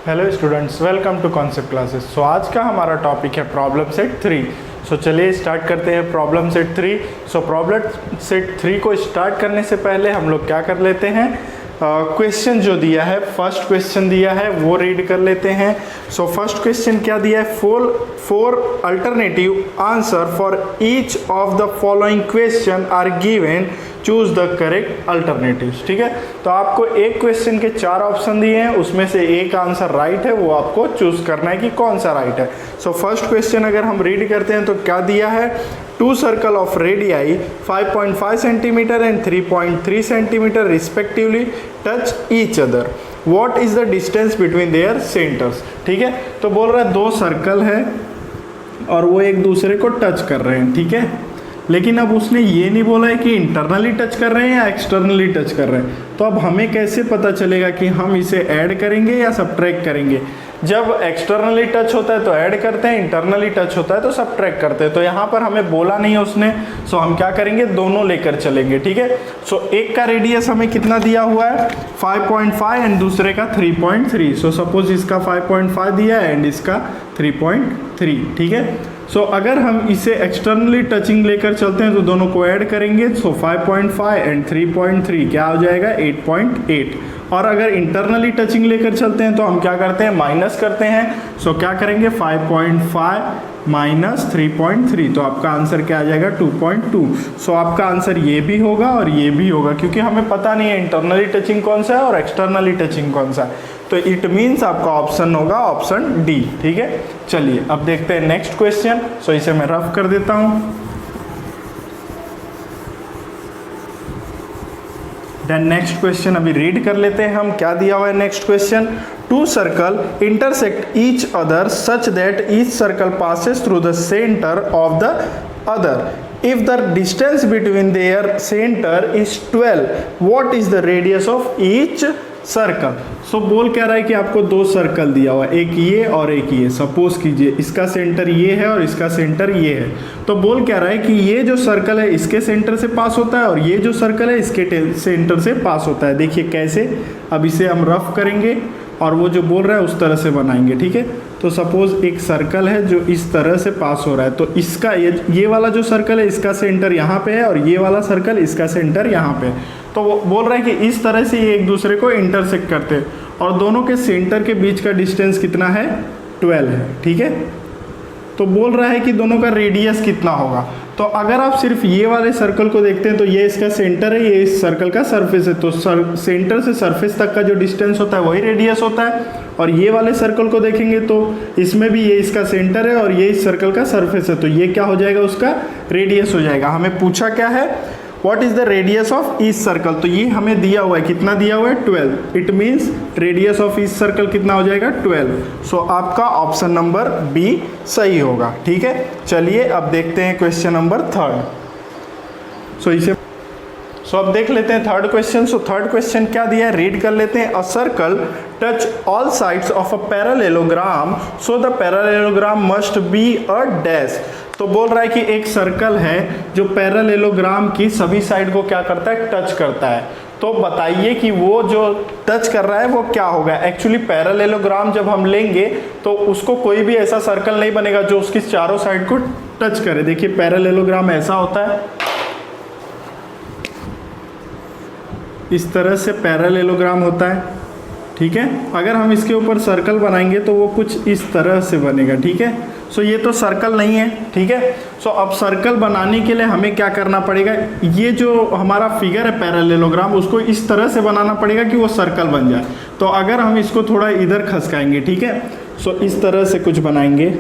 Hello students, welcome to concept classes. So आज का हमारा टॉपिक है प्रॉब्लम सेट 3। सो चलिए स्टार्ट करते हैं problem set 3। So problem set 3 को स्टार्ट करने से पहले हम लोग क्या कर लेते हैं, क्वेश्चन जो दिया है, फर्स्ट क्वेश्चन दिया है वो रीड कर लेते हैं। सो फर्स्ट क्वेश्चन क्या दिया है, four alternative answer for each of the following question are given, choose the correct alternatives. ठीक है, तो आपको एक क्वेश्चन के 4 ऑप्शन दिए हैं, उसमें से एक आंसर राइट है, वो आपको चूज करना है कि कौन सा राइट है। सो फर्स्ट क्वेश्चन अगर हम रीड करते हैं तो क्या दिया है, 2 circle of radii 5.5 centimetre and 3.3 centimetre respectively touch each other, what is the distance between there centres. ठीक है, तो बोल रहा है 2 सर्कल है और वो एक दूसरे को टच कर रहे हैं। ठीक है, लेकिन अब उसने ये नहीं बोला है कि इंटरनली टच कर रहे हैं या एक्सटर्नली टच कर रहे हैं। तो अब हमें कैसे पता चलेगा कि हम इसे ऐड करेंगे या सबट्रैक्ट करेंगे। जब एक्सटर्नली टच होता है तो ऐड करते हैं, इंटरनली टच होता है तो सबट्रैक्ट करते हैं। तो यहाँ पर हमें बोला नहीं है उसने, सो हम क्या करेंगे, दोनों लेकर चलेंगे। ठीक है, सो एक का रेडियस हमें कितना दिया हुआ है 5.5 एंड दूसरे का 3.3। सो सपोज इसका 5.5 दिया है एंड इसका 3.3। ठीक है, सो अगर हम इसे एक्सटर्नली टचिंग लेकर चलते हैं तो दोनों को ऐड करेंगे। सो 5.5 एंड 3.3 क्या हो जाएगा 8.8। और अगर इंटरनली टचिंग लेकर चलते हैं तो हम क्या करते हैं, माइनस करते हैं। सो क्या करेंगे 5.5 माइनस 3.3, तो आपका आंसर क्या आ जाएगा 2.2। सो आपका आंसर ये भी होगा और ये भी होगा, क्योंकि हमें पता नहीं है इंटरनली टचिंग कौन सा है और एक्सटर्नली टचिंग कौन सा है। तो इट मीन्स आपका ऑप्शन होगा ऑप्शन डी। ठीक है, चलिए अब देखते हैं नेक्स्ट क्वेश्चन। सो इसे मैं रफ कर देता हूँ। देन नेक्स्ट क्वेश्चन अभी रीड कर लेते हैं हम, क्या दिया हुआ है next question, 2 circle intersect each other such that each circle passes through the centre of the other. If the distance between their centre is 12, what is the radius of each circle. So बोल क्या रहा है कि आपको 2 circle दिया हुआ है, एक ये और एक ये। सपोज कीजिए इसका सेंटर ये है और इसका सेंटर ये है। तो बोल क्या रहा है कि ये जो सर्कल है इसके सेंटर से पास होता है और ये जो सर्कल है इसके सेंटर से पास होता है। देखिए कैसे, अब इसे हम रफ करेंगे और वो जो बोल रहा है उस तरह से बनाएंगे। ठीक है, तो सपोज एक सर्कल है जो इस तरह से पास हो रहा है, तो इसका ये वाला जो सर्कल है इसका सेंटर यहाँ पे है और ये वाला सर्कल इसका सेंटर यहाँ पे है। तो वो बोल रहा है कि इस तरह से ये एक दूसरे को इंटरसेक्ट करते हैं और दोनों के सेंटर के बीच का डिस्टेंस कितना है 12 है। ठीक है, तो बोल रहा है कि दोनों का रेडियस कितना होगा। तो अगर आप सिर्फ ये वाले सर्कल को देखते हैं तो ये इसका सेंटर है, ये इस सर्कल का सरफेस है, तो सेंटर से सरफेस तक का जो डिस्टेंस होता है वही रेडियस होता है। और ये वाले सर्कल को देखेंगे तो इसमें भी ये इसका सेंटर है और ये इस सर्कल का सरफेस है, तो ये क्या हो जाएगा, उसका रेडियस हो जाएगा। हमें पूछा क्या है, what is the radius of each circle, तो ये हमें दिया हुआ है, कितना दिया हुआ है 12। It means radius of each circle कितना हो जाएगा 12। सो आपका ऑप्शन नंबर बी सही होगा। ठीक है, चलिए अब देखते हैं क्वेश्चन नंबर 3। सो अब देख लेते हैं third question. So third question क्या दिया है, रीड कर लेते हैं। A circle touch all sides of a parallelogram, so the parallelogram must be a dash. तो बोल रहा है कि एक सर्कल है जो पैरेललोग्राम की सभी साइड को क्या करता है, टच करता है। तो बताइए कि वो जो टच कर रहा है वो क्या होगा। एक्चुअली पैरेललोग्राम जब हम लेंगे तो उसको कोई भी ऐसा सर्कल नहीं बनेगा जो उसकी चारों साइड को टच करे। देखिए पैरेललोग्राम ऐसा होता है, इस तरह से पैरेललोग्राम होता है। ठीक है, अगर हम इसके ऊपर सर्कल बनाएंगे तो वो कुछ इस तरह से बनेगा। ठीक है, सो ये तो सर्कल नहीं है। ठीक है, सो अब सर्कल बनाने के लिए हमें क्या करना पड़ेगा, ये जो हमारा फिगर है पैरेललोग्राम उसको इस तरह से बनाना पड़ेगा कि वो सर्कल बन जाए। तो अगर हम इसको थोड़ा इधर खसकाएंगे, ठीक है, सो इस तरह से कुछ बनाएंगे,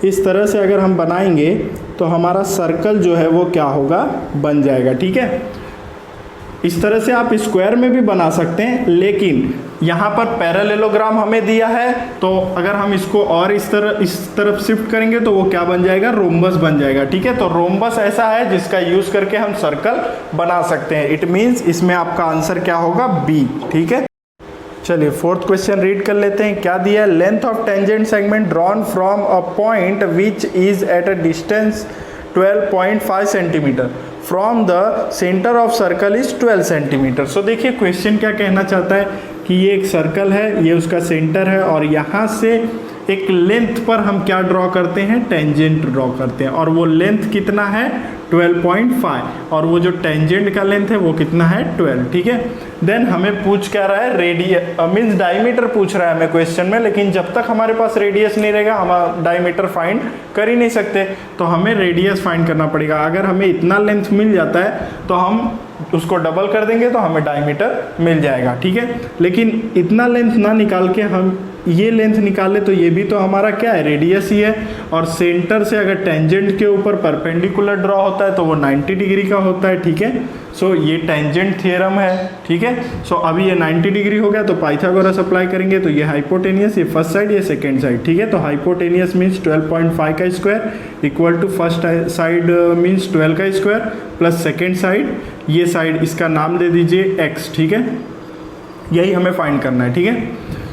इस तरह से अगर हम बनाएंगे तो हमारा सर्कल जो है वो क्या होगा, बन जाएगा। ठीक है, इस तरह से आप स्क्वायर में भी बना सकते हैं, लेकिन यहाँ पर पैरेललोग्राम हमें दिया है तो अगर हम इसको और इस तरफ शिफ्ट करेंगे तो वो क्या बन जाएगा, रोम्बस बन जाएगा। ठीक है, तो रोम्बस ऐसा है जिसका यूज करके हम सर्कल बना सकते हैं। इट मीन्स इसमें आपका आंसर क्या होगा, बी। ठीक है, चलिए फोर्थ क्वेश्चन रीड कर लेते हैं। क्या दिया है, length of tangent segment drawn from a point which is at a distance 12.5 centimetre from the centre of circle is 12 centimetre. So देखिए क्वेश्चन क्या कहना चाहता है कि ये एक सर्कल है, ये उसका सेंटर है और यहाँ से एक लेंथ पर हम क्या ड्रॉ करते हैं, टेंजेंट ड्रॉ करते हैं, और वो लेंथ कितना है 12.5 और वो जो टेंजेंट का लेंथ है वो कितना है 12। ठीक है, देन हमें पूछ क्या रहा है, रेडियस मीन्स डायमीटर पूछ रहा है हमें क्वेश्चन में, लेकिन जब तक हमारे पास रेडियस नहीं रहेगा हम डायमीटर फाइंड कर ही नहीं सकते, तो हमें रेडियस फाइंड करना पड़ेगा। अगर हमें इतना लेंथ मिल जाता है तो हम उसको डबल कर देंगे तो हमें डायमीटर मिल जाएगा। ठीक है, लेकिन इतना लेंथ ना निकाल के हम ये लेंथ निकाले तो ये भी तो हमारा क्या है, रेडियस ही है, और सेंटर से अगर टेंजेंट के ऊपर परपेंडिकुलर ड्रॉ होता है तो वो 90 डिग्री का होता है। ठीक है, सो ये टेंजेंट थ्योरम है। ठीक है, सो अभी ये 90 डिग्री हो गया तो पाइथागोरस अप्लाई करेंगे तो ये हाइपोटेनियस, ये फर्स्ट साइड, ये सेकेंड साइड। ठीक है, तो हाइपोटेनियस मीन्स 12.5 का square equal to first side means 12 का स्क्वायर प्लस सेकेंड साइड, ये साइड इसका नाम दे दीजिए x। ठीक है, यही हमें फाइंड करना है। ठीक है,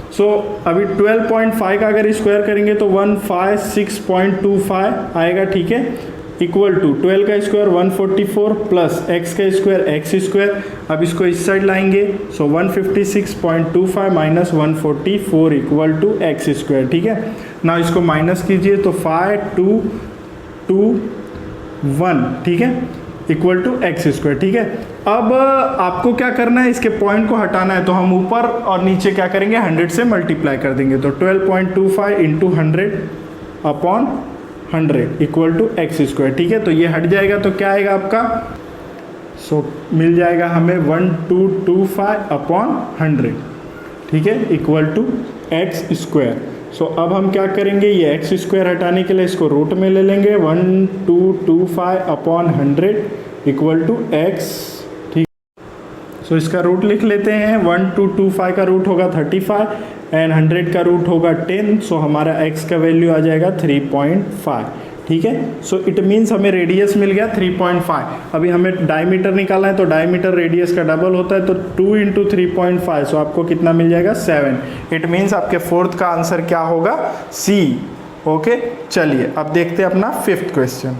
सो अभी 12.5 का अगर स्क्वायर करेंगे तो 156.25 आएगा। ठीक है, इक्वल टू 12 का स्क्वायर 144 प्लस x का स्क्वायर x स्क्वायर, अब इसको इस साइड लाएंगे, so 156.25 minus 144 equal to x square. ठीक है, ना इसको माइनस कीजिए तो 5221, ठीक है, इक्वल टू x स्क्वायर। ठीक है, अब आपको क्या करना है, इसके पॉइंट को हटाना है, तो हम ऊपर और नीचे क्या करेंगे 100 से मल्टीप्लाई कर देंगे, तो 12.25 into 100 upon 100 equal to x square. ठीक है, तो ये हट जाएगा तो क्या आएगा आपका, सो मिल जाएगा हमें 1225 अपॉन 100। ठीक है, इक्वल टू x स्क्वायर। सो अब हम क्या करेंगे, ये x स्क्वायर हटाने के लिए इसको रूट में ले लेंगे, 1225 अपॉन 100 इक्वल टू x। ठीक, सो इसका रूट लिख लेते हैं, 1225 का रूट होगा 35 एंड 100 का रूट होगा 10, सो हमारा x का वैल्यू आ जाएगा 3.5। ठीक है, सो इट मीन्स हमें रेडियस मिल गया 3.5। अभी हमें डायमीटर निकालना है तो डायमीटर रेडियस का डबल होता है, तो 2 इंटू 3.5, सो आपको कितना मिल जाएगा 7। इट मीन्स आपके फोर्थ का आंसर क्या होगा, सी। ओके, चलिए अब देखते हैं अपना फिफ्थ क्वेश्चन।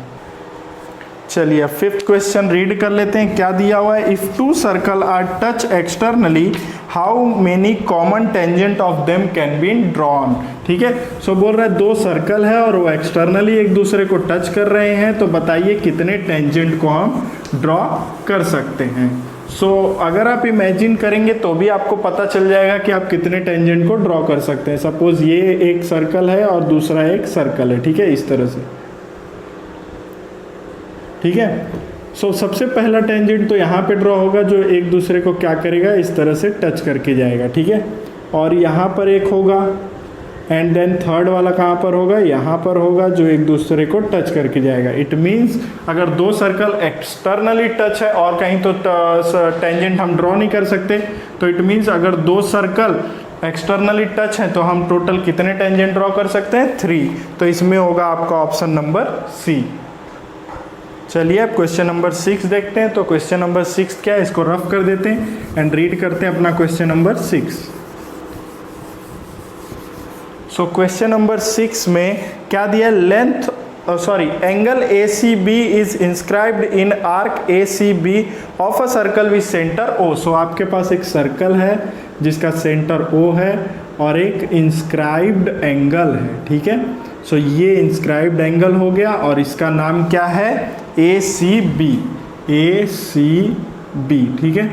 चलिए अब फिफ्थ क्वेश्चन रीड कर लेते हैं, क्या दिया हुआ है, if two circle are touch externally how many common tangent of them can be drawn. ठीक है, सो बोल रहा है दो सर्कल है और वो एक्सटर्नली एक दूसरे को टच कर रहे हैं, तो बताइए कितने टेंजेंट को हम ड्रॉ कर सकते हैं। सो अगर आप इमेजिन करेंगे तो भी आपको पता चल जाएगा कि आप कितने टेंजेंट को ड्रॉ कर सकते हैं। सपोज ये एक सर्कल है और दूसरा एक सर्कल है। ठीक है, इस तरह से। ठीक है, सो सबसे पहला टेंजेंट तो यहाँ पे ड्रॉ होगा जो एक दूसरे को क्या करेगा, इस तरह से टच करके जाएगा। ठीक है, और यहाँ पर एक होगा एंड देन थर्ड वाला कहाँ पर होगा, यहाँ पर होगा, जो एक दूसरे को टच करके जाएगा। इट मीन्स अगर दो सर्कल एक्सटर्नली टच है और कहीं तो टेंजेंट हम ड्रॉ नहीं कर सकते, तो इट मीन्स अगर दो सर्कल एक्सटर्नली टच है तो हम टोटल कितने टेंजेंट ड्रॉ कर सकते हैं, 3। तो इसमें होगा आपका ऑप्शन नंबर सी। चलिए अब क्वेश्चन नंबर 6 देखते हैं। तो क्वेश्चन नंबर 6 क्या है, इसको रफ कर देते हैं एंड रीड करते हैं अपना question number 6। So question number 6 में क्या दिया, length angle ACB is inscribed in arc ACB of a circle with centre O। सो आपके पास एक सर्कल है जिसका सेंटर O है और एक इंस्क्राइब्ड एंगल है। ठीक है, सो ये इंस्क्राइब्ड एंगल हो गया और इसका नाम क्या है, ACB। ठीक है,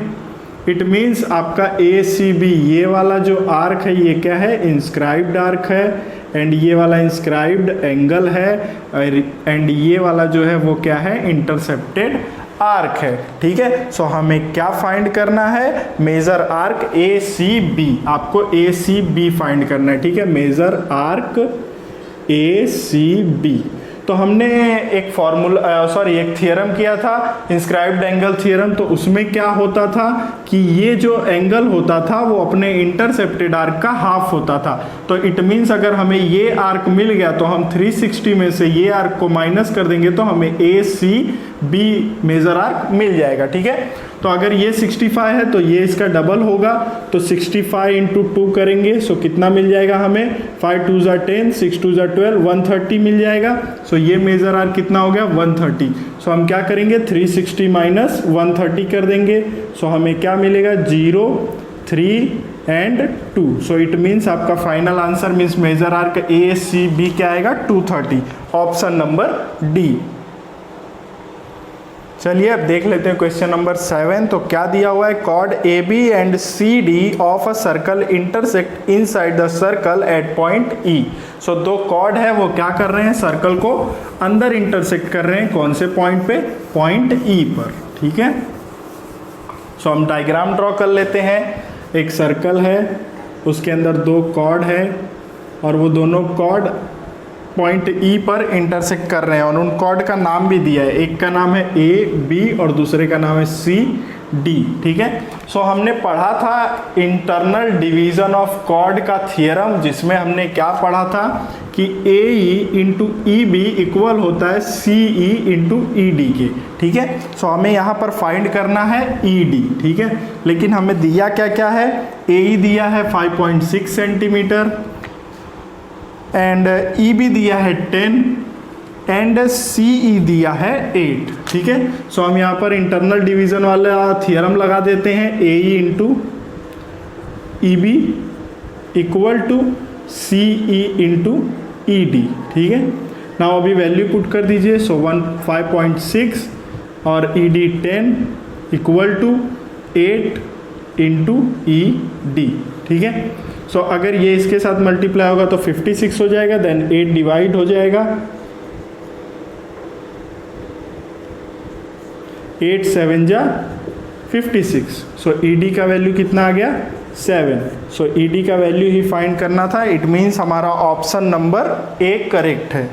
इट मीन्स आपका ACB ये वाला जो आर्क है ये क्या है, इंस्क्राइब्ड आर्क है, एंड ये वाला इंस्क्राइब्ड एंगल है, एंड ये वाला जो है वो क्या है, इंटरसेप्टेड आर्क है। ठीक है, सो हमें क्या फाइंड करना है, मेजर आर्क ACB। आपको ACB फाइंड करना है। ठीक है, मेजर आर्क ACB। तो हमने एक एक थियरम किया था, इंस्क्राइब्ड एंगल थियरम। तो उसमें क्या होता था कि ये जो एंगल होता था वो अपने इंटरसेप्टेड आर्क का हाफ होता था। तो इट मीन्स अगर हमें ये आर्क मिल गया तो हम 360 में से ये आर्क को माइनस कर देंगे तो हमें ACB मेजर आर्क मिल जाएगा। ठीक है, तो अगर ये 65 है तो ये इसका डबल होगा, तो 65 इंटू 2 करेंगे, सो कितना मिल जाएगा हमें, 5 2 ज़ा 10, 6 2 ज़ा 12, 130 मिल जाएगा। सो ये मेजर आर्क कितना हो गया, 130। सो हम क्या करेंगे, 360 माइनस 130 कर देंगे, सो हमें क्या मिलेगा, 0 3 and 2। सो इट मीन्स आपका final answer means major arc A C B क्या आएगा 230, ऑप्शन नंबर डी। चलिए अब देख लेते हैं क्वेश्चन नंबर 7। तो क्या दिया हुआ है, chord A B and C D of a circle intersect inside the circle at point E. So दो कॉर्ड है वो क्या कर रहे हैं, सर्कल को अंदर इंटरसेक्ट कर रहे हैं, कौन से पॉइंट पे, पॉइंट ई पर। ठीक है, सो हम डायग्राम ड्रॉ कर लेते हैं। एक सर्कल है, उसके अंदर दो कॉर्ड है और वो दोनों कॉर्ड पॉइंट ई पर इंटरसेक्ट कर रहे हैं और उन कॉर्ड का नाम भी दिया है, एक का नाम है ए बी और दूसरे का नाम है सी डी। ठीक है, सो हमने पढ़ा था इंटरनल डिवीजन ऑफ कॉर्ड का थियरम, जिसमें हमने क्या पढ़ा था कि A E into E B equal होता है सी ई इंटू ई डी के। ठीक है, सो हमें यहाँ पर फाइंड करना है ई डी। ठीक है, लेकिन हमें दिया क्या क्या है, ए ई दिया है 5.6 सेंटीमीटर एंड ई बी दिया है 10 एंड सी ई दिया है 8। ठीक है, सो हम यहाँ पर इंटरनल डिवीजन वाला थियरम लगा देते हैं, A E into E B equal to C E into E D. ठीक है, ना अभी वैल्यू पुट कर दीजिए। सो 5.6 और E D 10 equal to 8 into E D. ठीक है, सो अगर ये इसके साथ मल्टीप्लाई होगा तो 56 हो जाएगा, देन 8 डिवाइड हो जाएगा, 8 7 जा 56। सो ई डी का वैल्यू कितना आ गया 7। सो ई डी का वैल्यू ही फाइंड करना था। इट मीन्स हमारा ऑप्शन नंबर ए करेक्ट है।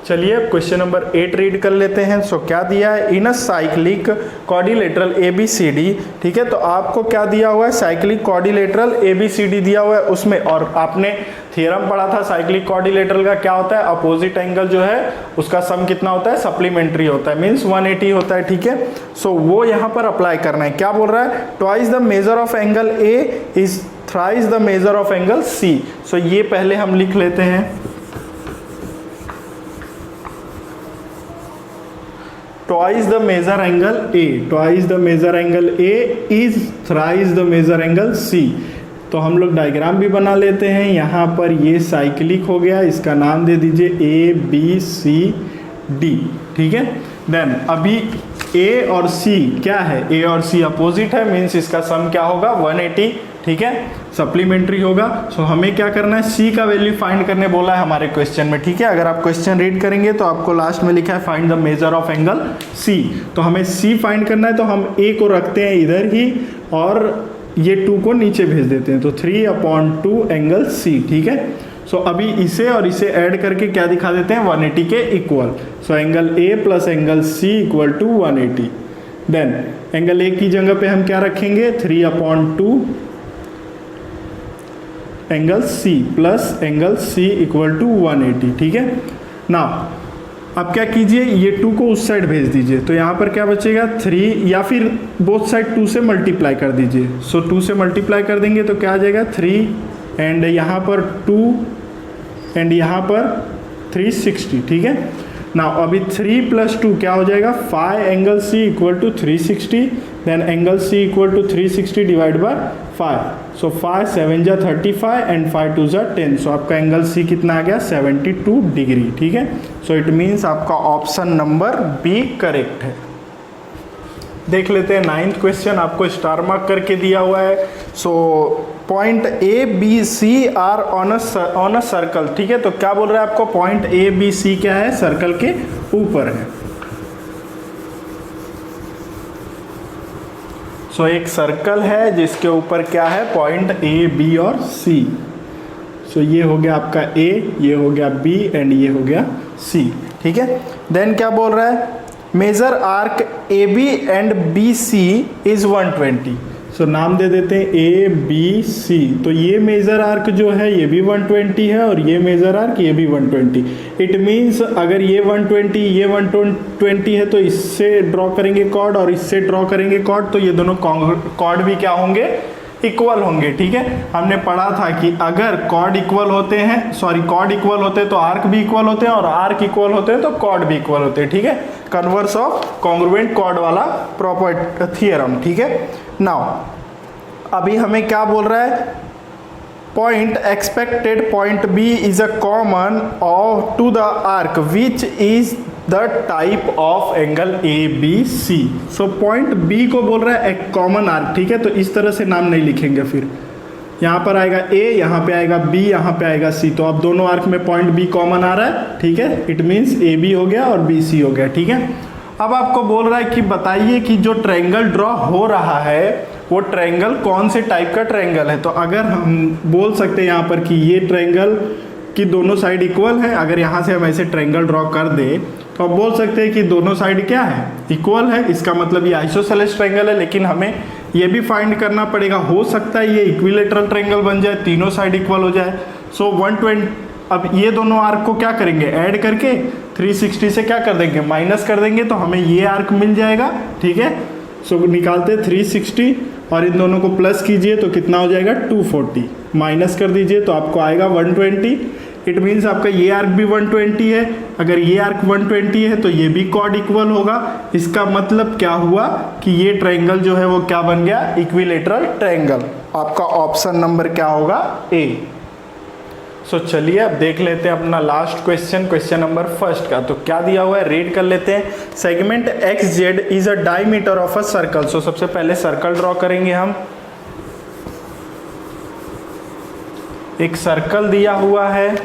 चलिए अब क्वेश्चन नंबर 8 रीड कर लेते हैं। सो क्या दिया है, in a cyclic quadrilateral A B C D. ठीक है, तो आपको क्या दिया हुआ है, cyclic quadrilateral A B C D दिया हुआ है उसमें, और आपने थियरम पढ़ा था साइक्लिक कॉर्डिलेटरल का क्या होता है, अपोजिट एंगल जो है उसका सम कितना होता है, सप्लीमेंट्री होता है, मीन्स 180 होता है। ठीक है, सो वो यहाँ पर अप्लाई करना है। क्या बोल रहा है, twice the measure of angle A is thrice the measure of angle C. So ये पहले हम लिख लेते हैं, twice the measure angle A, twice the measure angle A is thrice the measure angle C। तो हम लोग डायग्राम भी बना लेते हैं। यहाँ पर ये साइक्लिक हो गया, इसका नाम दे दीजिए A B C D। ठीक है, देन अभी A और C क्या है, A और C अपोजिट है, मीन्स इसका सम क्या होगा 180। ठीक है, सप्लीमेंट्री होगा। सो हमें क्या करना है, C का वैल्यू फाइंड करने बोला है हमारे क्वेश्चन में। ठीक है, अगर आप क्वेश्चन रीड करेंगे तो आपको लास्ट में लिखा है find the measure of angle C। तो हमें C फाइंड करना है, तो हम A को रखते हैं इधर ही और ये 2 को नीचे भेज देते हैं, तो 3/2 एंगल C। ठीक है, सो अभी इसे और इसे ऐड करके क्या दिखा देते हैं, 180 के equal. So angle A plus angle C equal to 180। Then angle A की जगह पे हम क्या रखेंगे, 3/2 angle C plus angle C equal to 180। ठीक है ना, अब क्या कीजिए, ये 2 को उस साइड भेज दीजिए, तो यहाँ पर क्या बचेगा 3, या फिर बोथ साइड 2 से मल्टीप्लाई कर दीजिए। सो 2 से मल्टीप्लाई कर देंगे तो क्या आ जाएगा 3 एंड यहाँ पर 2 एंड यहाँ पर 360। ठीक है ना, अभी 3 + 2 क्या हो जाएगा 5 angle C equal to 360। Then angle C equal to 360 divide by 5। So 5 7 जा 35 एंड 5 2 जा 10। सो आपका एंगल C कितना आ गया 72 डिग्री। ठीक है, सो इट मीन्स आपका ऑप्शन नंबर बी करेक्ट है। देख लेते हैं 9th क्वेश्चन, आपको स्टार मार्क करके दिया हुआ है। So point A B C are on a circle. ठीक है, तो क्या बोल रहा है आपको, पॉइंट ए बी सी क्या है, सर्कल के ऊपर है। सो एक सर्कल है जिसके ऊपर क्या है, पॉइंट ए बी और सी। सो ये हो गया आपका ए, ये हो गया बी एंड ये हो गया सी। ठीक है, देन क्या बोल रहा है, major arc A B and B C is 120। So नाम दे देते हैं ए बी सी। तो ये मेजर आर्क जो है ये भी 120 है और ये मेजर आर्क ये भी 120। इट मीन्स अगर ये 120 ये 120 है तो इससे ड्रॉ करेंगे कॉर्ड और इससे ड्रॉ करेंगे कॉर्ड, तो ये दोनों कॉर्ड भी क्या होंगे, इक्वल होंगे। ठीक है, हमने पढ़ा था कि अगर कॉर्ड इक्वल होते हैं, सॉरी कॉर्ड इक्वल होते हैं तो आर्क भी इक्वल होते हैं और आर्क इक्वल होते हैं तो कॉर्ड भी इक्वल होते हैं। ठीक है, कन्वर्स ऑफ कॉन्ग्रुएंट कॉर्ड वाला प्रॉपर थियरम। ठीक है, नाउ अभी हमें क्या बोल रहा है, point expected point B is a common of two the arc which is the type of angle A B C. So point B को बोल रहा है एक कॉमन आर्क, ठीक है। तो इस तरह से नाम नहीं लिखेंगे, फिर यहाँ पर आएगा ए, यहाँ पे आएगा बी, यहाँ पे आएगा सी। तो अब दोनों आर्क में पॉइंट बी कॉमन आ रहा है, ठीक है। इट मीन्स ए बी हो गया और बी सी हो गया, ठीक है। अब आपको बोल रहा है कि बताइए कि जो ट्रायंगल ड्रॉ हो रहा है वो ट्रायंगल कौन से टाइप का ट्रायंगल है। तो अगर हम बोल सकते हैं यहाँ पर कि ये ट्रायंगल की दोनों साइड इक्वल है, अगर यहाँ से हम ऐसे ट्रायंगल ड्रॉ कर दे तो आप बोल सकते हैं कि दोनों साइड क्या है, इक्वल है। इसका मतलब ये आइसोसेलेस ट्रायंगल है। लेकिन हमें ये भी फाइंड करना पड़ेगा, हो सकता है ये इक्विलेटरल ट्रायंगल बन जाए, तीनों साइड इक्वल हो जाए। सो 120, अब ये दोनों आर्क को क्या करेंगे, ऐड करके 360 से क्या कर देंगे, माइनस कर देंगे, तो हमें ये आर्क मिल जाएगा, ठीक है। सो निकालते 360 और इन दोनों को प्लस कीजिए तो कितना हो जाएगा 240, माइनस कर दीजिए तो आपको आएगा 120। इट मीन्स आपका ये आर्क भी 120 है। अगर ये आर्क 120 है तो ये भी कॉर्ड इक्वल होगा। इसका मतलब क्या हुआ कि ये ट्रायंगल जो है वो क्या बन गया, इक्विलेटरल ट्रायंगल। आपका ऑप्शन नंबर क्या होगा, ए। सो चलिए अब देख लेते हैं अपना last question, question number first का। तो क्या दिया हुआ है, रीड कर लेते हैं। Segment X Z is a diameter of a circle. So सबसे पहले सर्कल ड्रॉ करेंगे हम। एक सर्कल दिया हुआ है,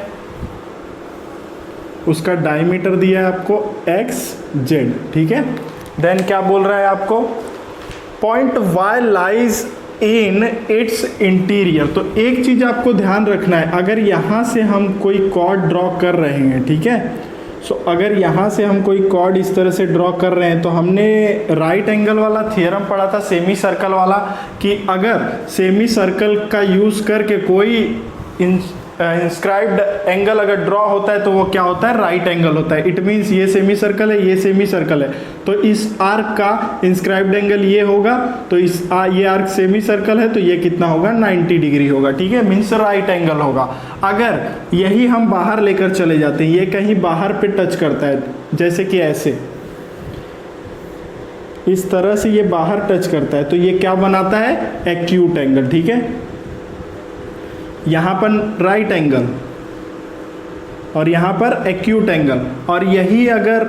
उसका डायमीटर दिया है आपको एक्स जेड, ठीक है। देन क्या बोल रहा है आपको, point Y lies in its interior. तो एक चीज आपको ध्यान रखना है, अगर यहाँ से हम कोई कॉर्ड ड्रॉ कर रहे हैं, ठीक है। सो अगर यहाँ से हम कोई कॉर्ड इस तरह से ड्रॉ कर रहे हैं तो हमने राइट एंगल वाला थियरम पढ़ा था, सेमी सर्कल वाला, कि अगर सेमी सर्कल का यूज करके कोई इंस्क्राइब्ड एंगल अगर ड्रॉ होता है तो वो क्या होता है, राइट एंगल होता है। इट मीन्स ये सेमी सर्कल है, ये सेमी सर्कल है, तो इस आर्क का इंस्क्राइब्ड एंगल ये होगा। तो ये आर्क सेमी सर्कल है तो ये कितना होगा, 90 डिग्री होगा, ठीक है। मीन्स राइट एंगल होगा। अगर यही हम बाहर लेकर चले जाते हैं, ये कहीं बाहर पे टच करता है, जैसे कि ऐसे इस तरह से ये बाहर टच करता है, तो ये क्या बनाता है, एक्यूट एंगल, ठीक है। यहाँ पर राइट एंगल और यहाँ पर एक्यूट एंगल, और यही अगर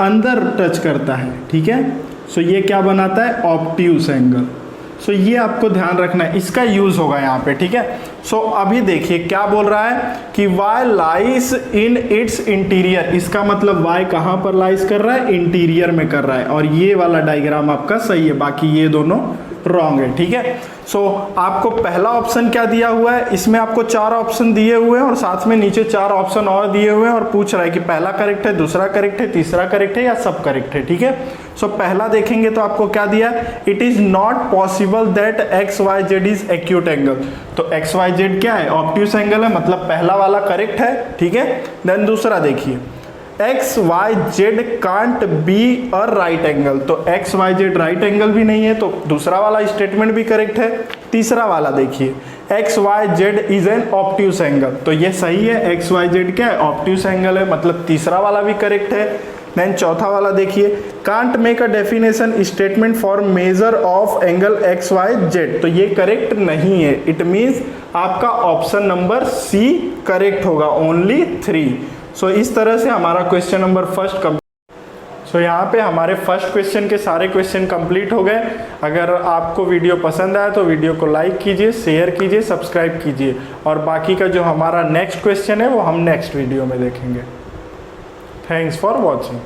अंदर टच करता है, ठीक है, सो ये क्या बनाता है, ऑब्ट्यूस एंगल। सो ये आपको ध्यान रखना है, इसका यूज होगा यहाँ पे, ठीक है। सो अभी देखिए क्या बोल रहा है कि y lies in its interior. इसका मतलब y कहाँ पर लाइज कर रहा है, इंटीरियर में कर रहा है। और ये वाला डायग्राम आपका सही है, बाकी ये दोनों रॉन्ग है, ठीक है। सो आपको पहला ऑप्शन क्या दिया हुआ है, इसमें आपको 4 ऑप्शन दिए हुए हैं और साथ में नीचे 4 ऑप्शन और दिए हुए हैं, और पूछ रहा है कि पहला करेक्ट है, दूसरा करेक्ट है, तीसरा करेक्ट है या सब करेक्ट है, ठीक है। सो पहला देखेंगे तो आपको क्या दिया है, it is not possible that X Y Z is acute angle. तो एक्स वाई जेड क्या है, ऑब्ट्यूस एंगल है, मतलब पहला वाला करेक्ट है, ठीक है। देन दूसरा देखिए, X Y Z can't be a right angle. तो X Y Z right angle भी नहीं है, तो दूसरा वाला स्टेटमेंट भी करेक्ट है। तीसरा वाला देखिए, X Y Z is an obtuse angle, तो ये सही है, एक्स वाई जेड क्या है, ऑब्ट्यूस एंगल है, मतलब तीसरा वाला भी करेक्ट है। देन चौथा वाला देखिए, can't make a definition statement for measure of angle X Y Z, तो ये करेक्ट नहीं है। इट मीन्स आपका ऑप्शन नंबर सी करेक्ट होगा, ओनली 3। सो इस तरह से हमारा क्वेश्चन नंबर फर्स्ट सो यहाँ पे हमारे फर्स्ट क्वेश्चन के सारे क्वेश्चन कंप्लीट हो गए। अगर आपको वीडियो पसंद आया तो वीडियो को लाइक कीजिए, शेयर कीजिए, सब्सक्राइब कीजिए, और बाकी का जो हमारा नेक्स्ट क्वेश्चन है वो हम नेक्स्ट वीडियो में देखेंगे। Thanks for watching.